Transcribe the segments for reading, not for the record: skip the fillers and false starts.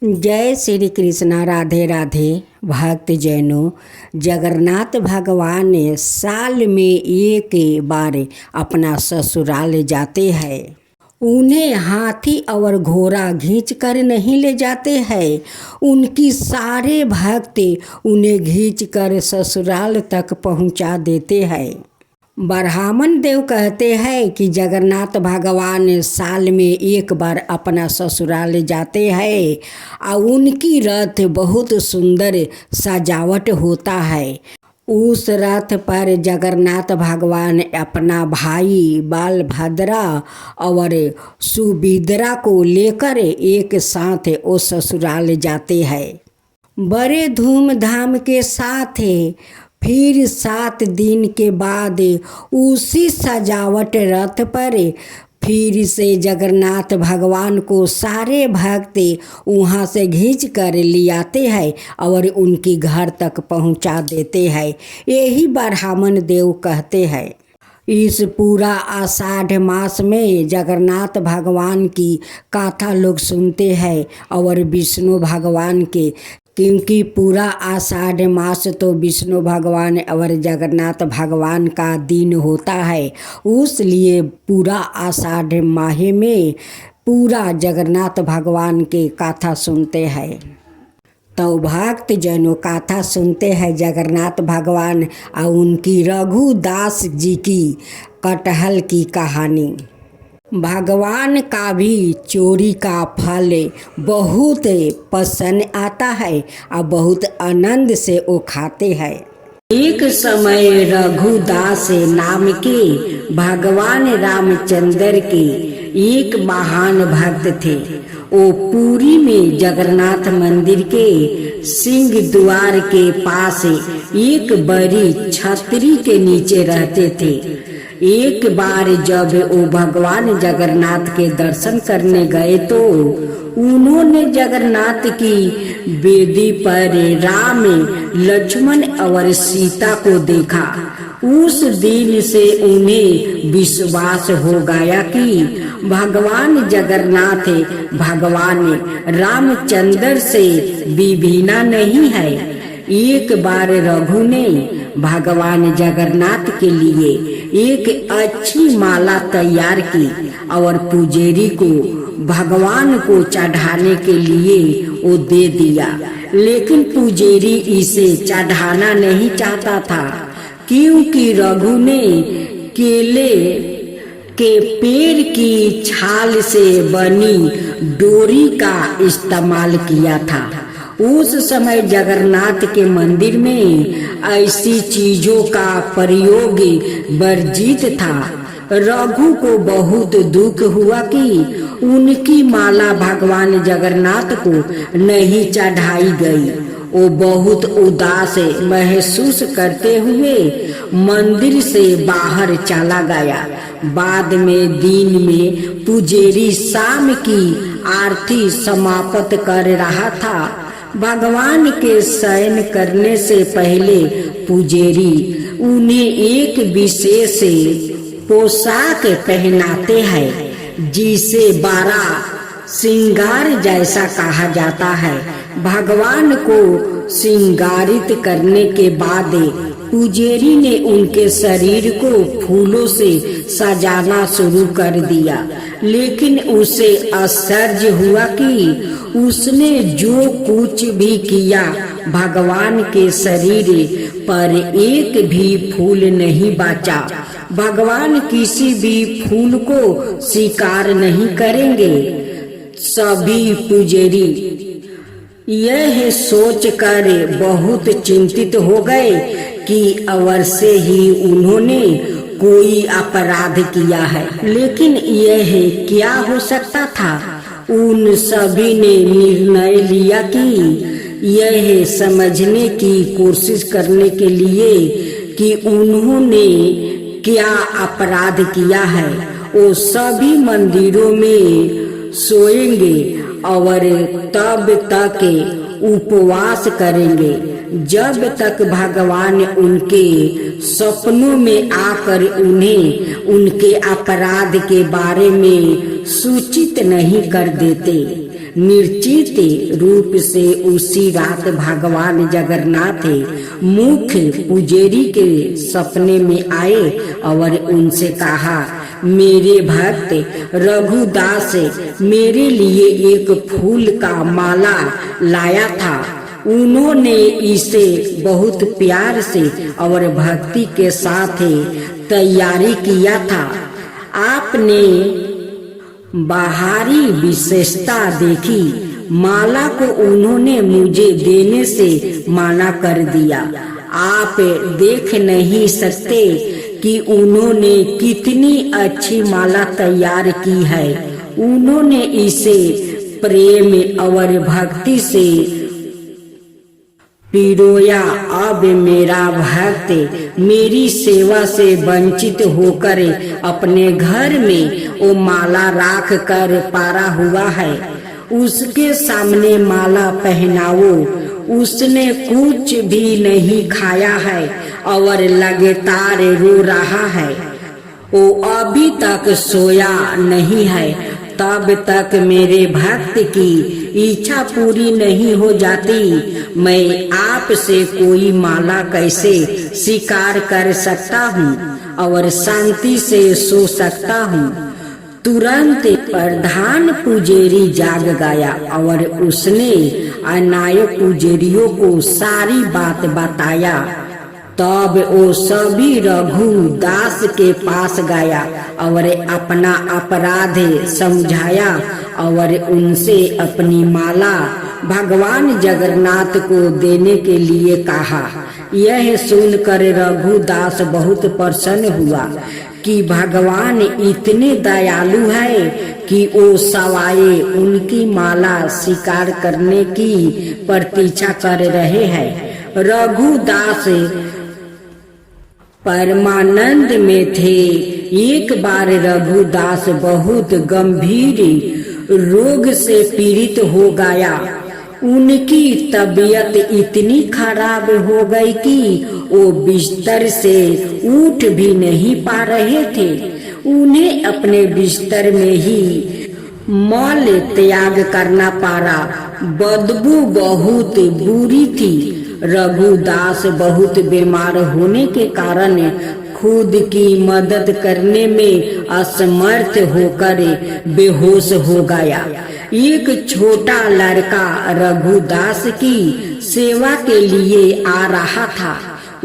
जय श्री कृष्णा। राधे राधे। भक्त जैनों, जगन्नाथ भगवान साल में एक बार अपना ससुराल जाते हैं। उन्हें हाथी और घोड़ा खींच कर नहीं ले जाते हैं। उनकी सारे भक्त उन्हें खींच कर ससुराल तक पहुंचा देते हैं। ब्राह्मण देव कहते हैं कि जगन्नाथ भगवान साल में एक बार अपना ससुराल जाते हैं और उनकी रथ बहुत सुंदर सजावट होता है। उस रथ पर जगन्नाथ भगवान अपना भाई बालभद्रा और सुभद्रा को लेकर एक साथ वो ससुराल जाते हैं। बड़े धूमधाम के साथ फिर 7 दिन के बाद उसी सजावट रथ पर फिर से जगन्नाथ भगवान को सारे भक्त वहाँ से खींच कर ले आते हैं और उनकी घर तक पहुँचा देते हैं। यही ब्राह्मण देव कहते हैं। इस पूरा आषाढ़ मास में जगन्नाथ भगवान की कथा लोग सुनते हैं और विष्णु भगवान के, क्योंकि पूरा आषाढ़ मास तो विष्णु भगवान और जगन्नाथ भगवान का दिन होता है। उसलिए पूरा आषाढ़ माह में पूरा जगन्नाथ भगवान के कथा सुनते हैं। तो भक्त जनों कथा सुनते हैं जगन्नाथ भगवान और उनकी रघुदास जी की कटहल की कहानी। भगवान का भी चोरी का फल बहुत पसंद आता है और बहुत आनंद से वो खाते हैं। एक समय रघुदास नाम के भगवान रामचंद्र के एक महान भक्त थे। वो पुरी में जगन्नाथ मंदिर के सिंह द्वार के पास एक बड़ी छतरी के नीचे रहते थे। एक बार जब वो भगवान जगन्नाथ के दर्शन करने गए तो उन्होंने जगन्नाथ की वेदी पर राम, लक्ष्मण और सीता को देखा। उस दिन से उन्हें विश्वास हो गया कि भगवान जगन्नाथ भगवान रामचंद्र से विभिन्न नहीं है। एक बार रघु ने भगवान जगन्नाथ के लिए एक अच्छी माला तैयार की और पुजारी को भगवान को चढ़ाने के लिए वो दे दिया। लेकिन पुजारी इसे चढ़ाना नहीं चाहता था, क्योंकि रघु ने केले के पेड़ की छाल से बनी डोरी का इस्तेमाल किया था। उस समय जगन्नाथ के मंदिर में ऐसी चीजों का प्रयोग वर्जित था। रघु को बहुत दुख हुआ कि उनकी माला भगवान जगन्नाथ को नहीं चढ़ाई गई। वो बहुत उदास महसूस करते हुए मंदिर से बाहर चला गया। बाद में दिन में पुजारी शाम की आरती समाप्त कर रहा था। भगवान के शयन करने से पहले पुजारी उन्हें एक विशेष पोशाक पहनाते हैं, जिसे 12 श्रृंगार जैसा कहा जाता है। भगवान को श्रृंगारित करने के बाद पुजारी ने उनके शरीर को फूलों से सजाना शुरू कर दिया। लेकिन उसे आश्चर्य हुआ कि उसने जो कुछ भी किया भगवान के शरीर पर एक भी फूल नहीं बचा। भगवान किसी भी फूल को स्वीकार नहीं करेंगे। सभी पुजारी यह सोचकर बहुत चिंतित हो गए कि अवश्य ही उन्होंने कोई अपराध किया है। लेकिन यह क्या हो सकता था? उन सभी ने निर्णय लिया कि यह समझने की कोशिश करने के लिए कि उन्होंने क्या अपराध किया है, वो सभी मंदिरों में सोएंगे और तब तक उपवास करेंगे जब तक भगवान उनके सपनों में आकर उन्हें उनके अपराध के बारे में सूचित नहीं कर देते। निर्चित रूप से उसी रात भगवान जगन्नाथ मुख्य पुजारी के सपने में आए और उनसे कहा, मेरे भक्त रघुदास मेरे लिए एक फूल का माला लाया था। उन्होंने इसे बहुत प्यार से और भक्ति के साथ तैयारी किया था। आपने बाहरी विशेषता देखी, माला को उन्होंने मुझे देने से मना कर दिया। आप देख नहीं सकते कि उन्होंने कितनी अच्छी माला तैयार की है। उन्होंने इसे प्रेम और भक्ति से पिरोया। अब मेरा भक्त मेरी सेवा से वंचित होकर अपने घर में वो माला राख कर पारा हुआ है। उसके सामने माला पहनाओ। उसने कुछ भी नहीं खाया है और लगातार रो रहा है। वो अभी तक सोया नहीं है। तब तक मेरे भक्त की इच्छा पूरी नहीं हो जाती। मैं आपसे कोई माला कैसे स्वीकार कर सकता हूँ और शांति से सो सकता हूँ। तुरंत प्रधान पुजारी जाग गया और उसने अन्य पुजारियों को सारी बात बताया। तब वो सभी रघुदास के पास गया और अपना अपराध समझाया और उनसे अपनी माला भगवान जगन्नाथ को देने के लिए कहा। यह सुनकर रघुदास बहुत प्रसन्न हुआ कि भगवान इतने दयालु है कि वो सवाए उनकी माला स्वीकार करने की प्रतीक्षा कर रहे हैं। रघुदास परमानंद में थे। एक बार रघुदास बहुत गंभीर रोग से पीड़ित हो गया। उनकी तबीयत इतनी खराब हो गई कि वो बिस्तर से उठ भी नहीं पा रहे थे। उन्हें अपने बिस्तर में ही मल त्याग करना पड़ा। बदबू बहुत बुरी थी। रघुदास बहुत बीमार होने के कारण खुद की मदद करने में असमर्थ होकर बेहोश हो गया। एक छोटा लड़का रघुदास की सेवा के लिए आ रहा था।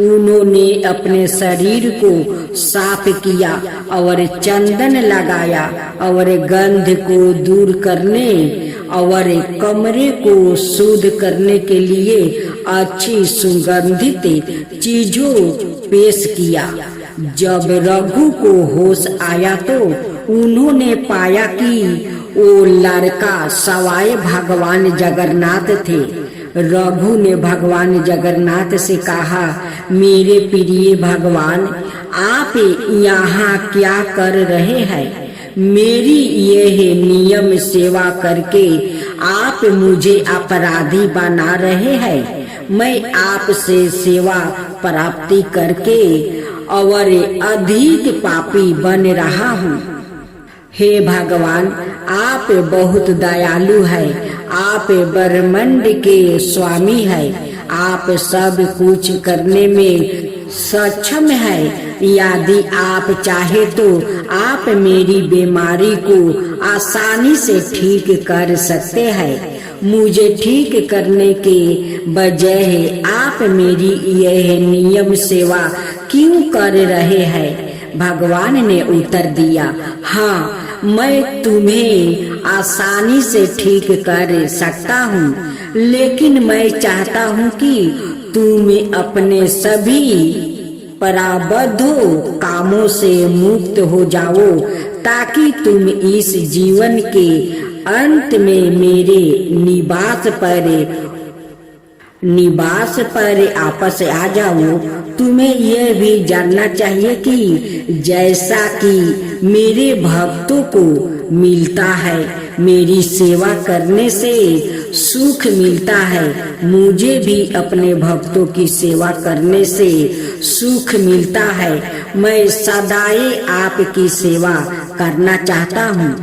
उन्होंने अपने शरीर को साफ किया और चंदन लगाया और गंध को दूर करने और कमरे को शुद्ध करने के लिए अच्छी सुगंधित चीजों पेश किया। जब रघु को होश आया तो उन्होंने पाया कि वो लड़का सवाए भगवान जगन्नाथ थे। रघु ने भगवान जगन्नाथ से कहा, मेरे प्रिय भगवान, आप यहाँ क्या कर रहे हैं? मेरी यह नियम सेवा करके आप मुझे अपराधी बना रहे हैं। मैं आपसे सेवा प्राप्ति करके और अधिक पापी बन रहा हूँ। हे भगवान, आप बहुत दयालु हैं। आप ब्रह्मांड के स्वामी हैं। आप सब कुछ करने में सक्षम है। यदि आप चाहे तो आप मेरी बीमारी को आसानी से ठीक कर सकते हैं। मुझे ठीक करने के बजाय आप मेरी यह नियम सेवा क्यों कर रहे हैं? भगवान ने उत्तर दिया, हाँ, मैं तुम्हें आसानी से ठीक कर सकता हूँ, लेकिन मैं चाहता हूँ कि तुम अपने सभी प्रारब्धों कामों से मुक्त हो जाओ, ताकि तुम इस जीवन के अंत में मेरे निवास पर आपस आ जाओ। तुम्हें यह भी जानना चाहिए कि जैसा कि मेरे भक्तों को मिलता है, मेरी सेवा करने से सुख मिलता है, मुझे भी अपने भक्तों की सेवा करने से सुख मिलता है। मैं सदाए आपकी सेवा करना चाहता हूँ।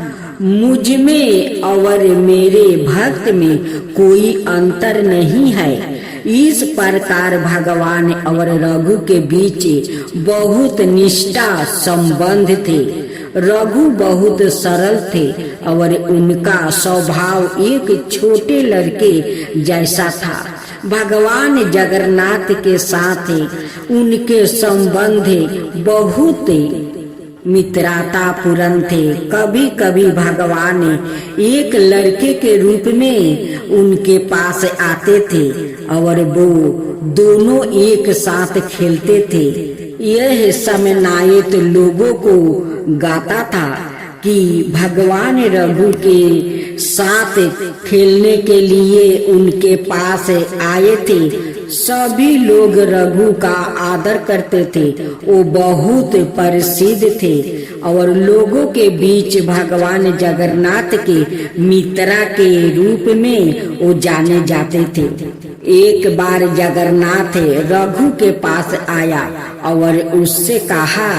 मुझ में और मेरे भक्त में कोई अंतर नहीं है। इस प्रकार भगवान और रघु के बीच बहुत निष्ठा संबंध थे। रघु बहुत सरल थे और उनका स्वभाव एक छोटे लड़के जैसा था। भगवान जगन्नाथ के साथ उनके संबंध बहुत मित्रतापूर्ण थे। कभी कभी भगवान एक लड़के के रूप में उनके पास आते थे और वो दोनों एक साथ खेलते थे। यह समनायत लोगों को गाता था कि भगवान रघु के साथ खेलने के लिए उनके पास आए थे। सभी लोग रघु का आदर करते थे। वो बहुत प्रसिद्ध थे और लोगों के बीच भगवान जगन्नाथ के मित्र के रूप में वो जाने जाते थे। एक बार जगन्नाथ रघु के पास आया और उससे कहा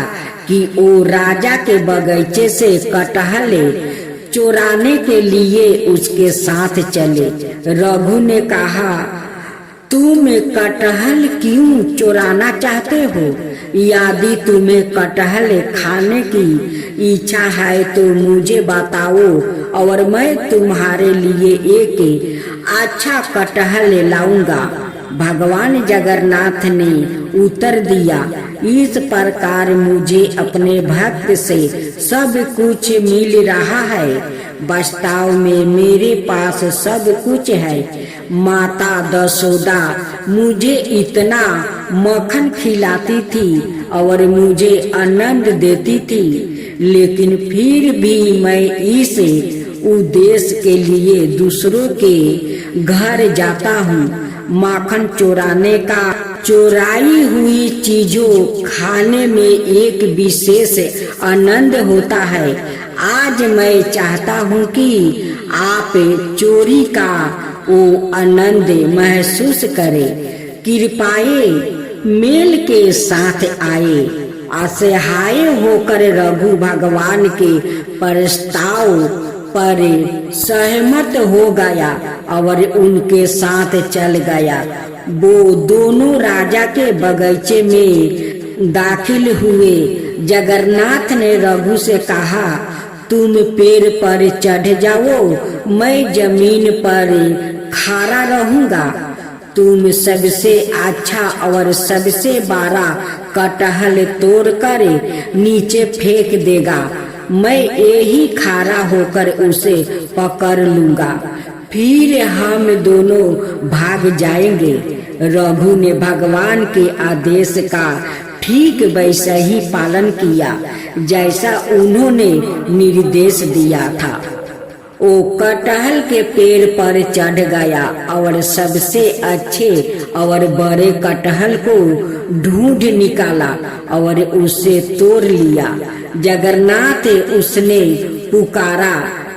कि वो राजा के बगीचे से कटहल चुराने के लिए उसके साथ चले। रघु ने कहा, तुम कटहल क्यों चुराना चाहते हो? यदि तुम्हें कटहल खाने की इच्छा है तो मुझे बताओ और मैं तुम्हारे लिए एक अच्छा कटहल लाऊंगा। भगवान जगन्नाथ ने उत्तर दिया, इस प्रकार मुझे अपने भक्त से सब कुछ मिल रहा है। वास्तव में मेरे पास सब कुछ है। माता दशोदा मुझे इतना मक्खन खिलाती थी और मुझे आनंद देती थी, लेकिन फिर भी मैं इस उद्देश्य के लिए दूसरों के घर जाता हूँ। माखन चुराने का चुराई हुई चीजों खाने में एक विशेष आनंद होता है। आज मैं चाहता हूँ कि आप चोरी का वो आनंद महसूस करें। कृपाए मेल के साथ आए। असहाय होकर रघु भगवान के प्रस्ताव पर सहमत हो गया और उनके साथ चल गया। वो दोनों राजा के बगीचे में दाखिल हुए। जगन्नाथ ने रघु से कहा, तुम पेड़ पर चढ़ जाओ, मैं जमीन पर खड़ा रहूंगा। तुम सबसे अच्छा और सबसे बड़ा कटहल तोड़कर नीचे फेंक देगा। मैं यही खड़ा होकर उसे पकड़ लूंगा, फिर हम दोनों भाग जाएंगे। रघु ने भगवान के आदेश का ठीक वैसा ही पालन किया जैसा उन्होंने निर्देश दिया था। वो कटहल के पेड़ पर चढ़ गया और सबसे अच्छे और बड़े कटहल को ढूंढ निकाला और उसे तोड़ लिया। जगन्नाथ उसने पुकारा,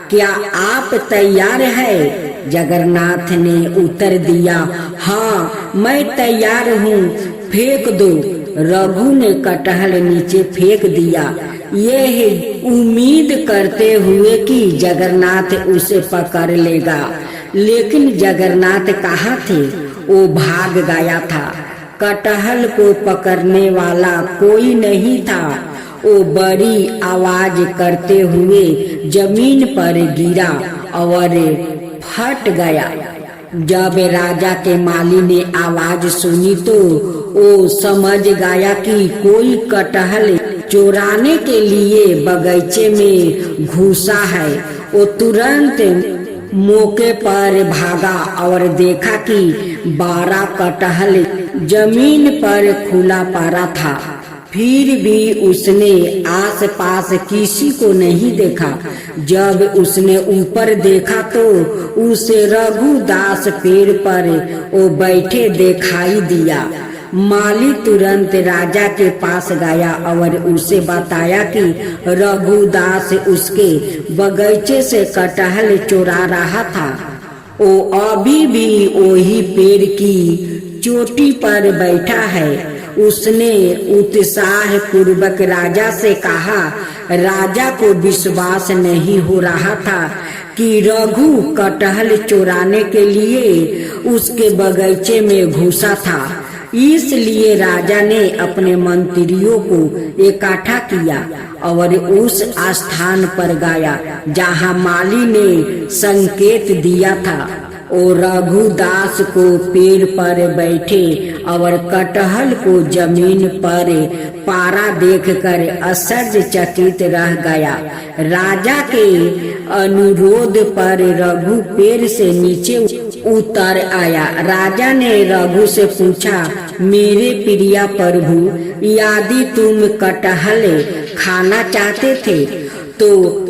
क्या आप तैयार है? जगन्नाथ ने उत्तर दिया, हाँ मैं तैयार हूँ, फेंक दो। रघु ने कटहल नीचे फेंक दिया, यह उम्मीद करते हुए कि जगन्नाथ उसे पकड़ लेगा। लेकिन जगन्नाथ कहाँ थे? वो भाग गया था। कटहल को पकड़ने वाला कोई नहीं था। वो बड़ी आवाज करते हुए जमीन पर गिरा और फट गया। जब राजा के माली ने आवाज सुनी तो वो समझ गया कि कोई कटहल चुराने के लिए बगीचे में घुसा है। वो तुरंत मौके पर भागा और देखा कि 12 कटहल जमीन पर खुला पड़ा था। फिर भी उसने आसपास किसी को नहीं देखा। जब उसने ऊपर देखा तो उसे रघुदास पेड़ पर वो बैठे दिखाई दिया। माली तुरंत राजा के पास गया और उसे बताया कि रघुदास उसके बगीचे से कटहल चुरा रहा था। वो अभी भी वही पेड़ की चोटी पर बैठा है। उसने उत्साह पूर्वक राजा से कहा। राजा को विश्वास नहीं हो रहा था कि रघु कटहल चुराने के लिए उसके बगीचे में घुसा था। इसलिए राजा ने अपने मंत्रियों को इकट्ठा किया और उस स्थान पर गया जहाँ माली ने संकेत दिया था। और रघुदास को पेड़ पर बैठे और कटहल को जमीन पर पारा देखकर आश्चर्यचकित रह गया। राजा के अनुरोध पर रघु पेड़ से नीचे उतर आया। राजा ने रघु से पूछा, मेरे प्रिय प्रभु, यदि तुम कटहल खाना चाहते थे तो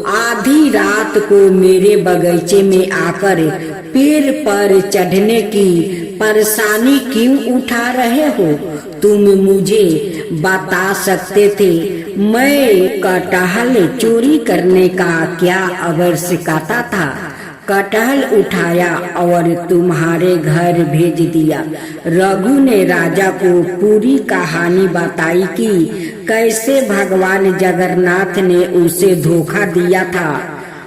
आधी रात को मेरे बगीचे में आकर पेड़ पर चढ़ने की परेशानी क्यों उठा रहे हो? तुम मुझे बता सकते थे मैं कटहल चोरी करने का क्या आवश्यकता था? कटहल उठाया और तुम्हारे घर भेज दिया। रघु ने राजा को पूरी कहानी बताई कि कैसे भगवान जगन्नाथ ने उसे धोखा दिया था।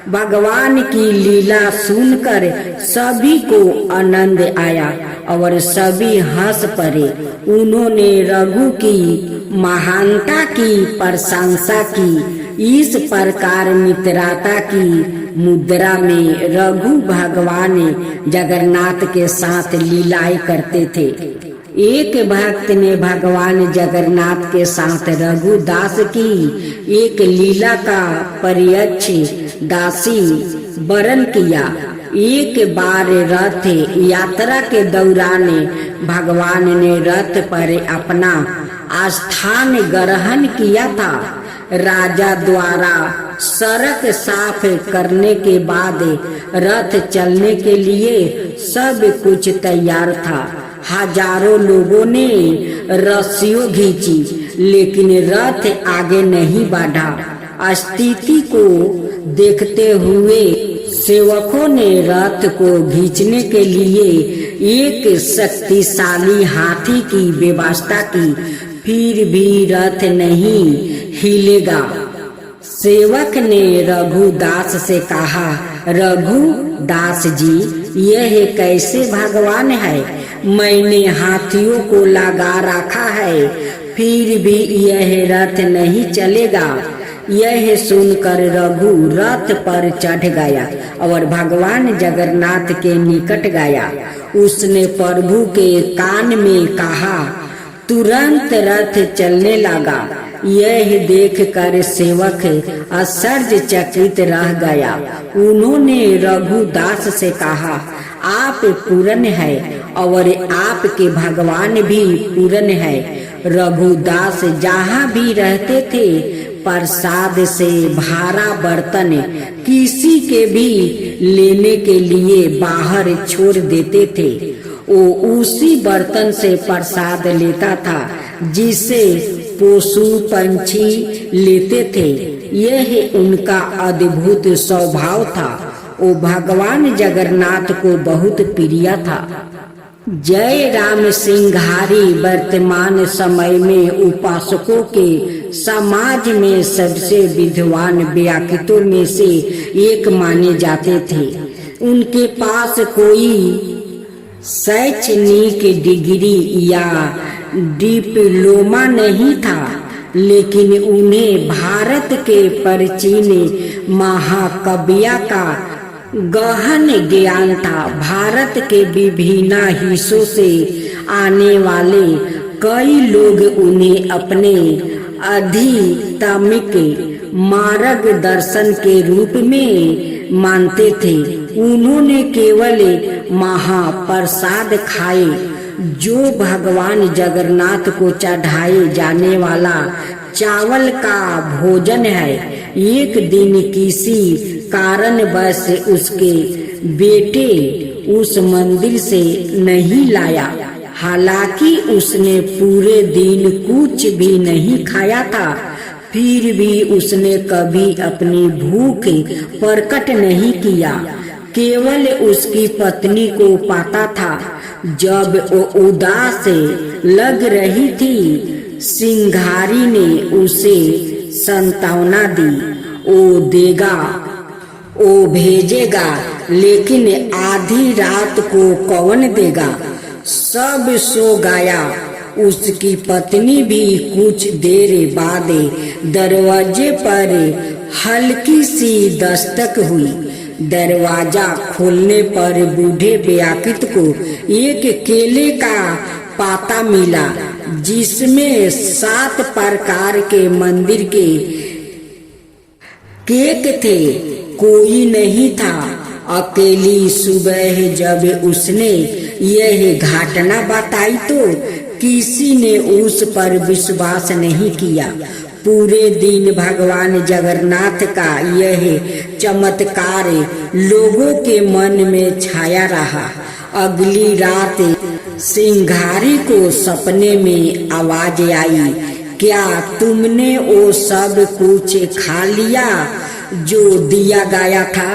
भगवान की लीला सुनकर सभी को आनंद आया और सभी हंस पड़े। उन्होंने रघु की महानता की प्रशंसा की। इस प्रकार मित्रता की मुद्रा में रघु भगवान जगन्नाथ के साथ लीलाएं करते थे। एक भक्त ने भगवान जगन्नाथ के साथ रघुदास की एक लीला का प्रत्यक्ष दासी वर्ण किया। एक बार रथ यात्रा के दौरान भगवान ने रथ पर अपना स्थान ग्रहण किया था। राजा द्वारा सड़क साफ करने के बाद रथ चलने के लिए सब कुछ तैयार था। हजारों लोगों ने रस्सियों खींची लेकिन रथ आगे नहीं बढ़ा। स्थिति को देखते हुए सेवकों ने रथ को खींचने के लिए एक शक्तिशाली हाथी की व्यवस्था की, फिर भी रथ नहीं हिलेगा। सेवक ने रघुदास से कहा, रघुदास जी, यह कैसे भगवान है? मैंने हाथियों को लगा रखा है, फिर भी यह रथ नहीं चलेगा। यह सुनकर रघु रथ पर चढ़ गया और भगवान जगन्नाथ के निकट गया। उसने प्रभु के कान में कहा। तुरंत रथ चलने लगा। यह देखकर सेवक आश्चर्यचकित रह गया। उन्होंने रघुदास से कहा, आप पूर्ण है और आपके भगवान भी पूर्ण है। रघुदास जहाँ भी रहते थे प्रसाद से भरा बर्तन किसी के भी लेने के लिए बाहर छोड़ देते थे। वो उसी बर्तन से प्रसाद लेता था जिसे पशु पंछी लेते थे। यह उनका अद्भुत स्वभाव था। वो भगवान जगन्नाथ को बहुत प्रिय था। जय राम सिंघारी वर्तमान समय में उपासकों के समाज में सबसे विद्वान व्यक्तित्वों में से एक माने जाते थे। उनके पास कोई शैक्षणिक डिग्री या डिप्लोमा नहीं था, लेकिन उन्हें भारत के प्राचीन महाकाव्य का गहन ज्ञान था। भारत के विभिन्न हिस्सों से आने वाले कई लोग उन्हें अपने आध्यात्मिक मार्गदर्शन के रूप में मानते थे। उन्होंने केवल महाप्रसाद खाए जो भगवान जगन्नाथ को चढ़ाए जाने वाला चावल का भोजन है। एक दिन किसी कारणवश उसके बेटे उस मंदिर से नहीं लाया। हालांकि उसने पूरे दिन कुछ भी नहीं खाया था, फिर भी उसने कभी अपनी भूख प्रकट नहीं किया। केवल उसकी पत्नी को पता था। जब वो उदास लग रही थी सिंघारी ने उसे सांत्वना दी। ओ देगा, ओ भेजेगा, लेकिन आधी रात को कौन देगा। सब सो गया। उसकी पत्नी भी कुछ देर बाद दरवाजे पर हल्की सी दस्तक हुई। दरवाजा खोलने पर बूढ़े व्याकुत को एक केले का पाता मिला जिसमें 7 प्रकार के मंदिर के केक थे। कोई नहीं था। अकेली सुबह जब उसने यह घटना बताई तो किसी ने उस पर विश्वास नहीं किया। पूरे दिन भगवान जगन्नाथ का यह चमत्कार लोगों के मन में छाया रहा। अगली रात सिंघारी को सपने में आवाज आई, क्या तुमने वो सब कुछ खा लिया जो दिया गया था।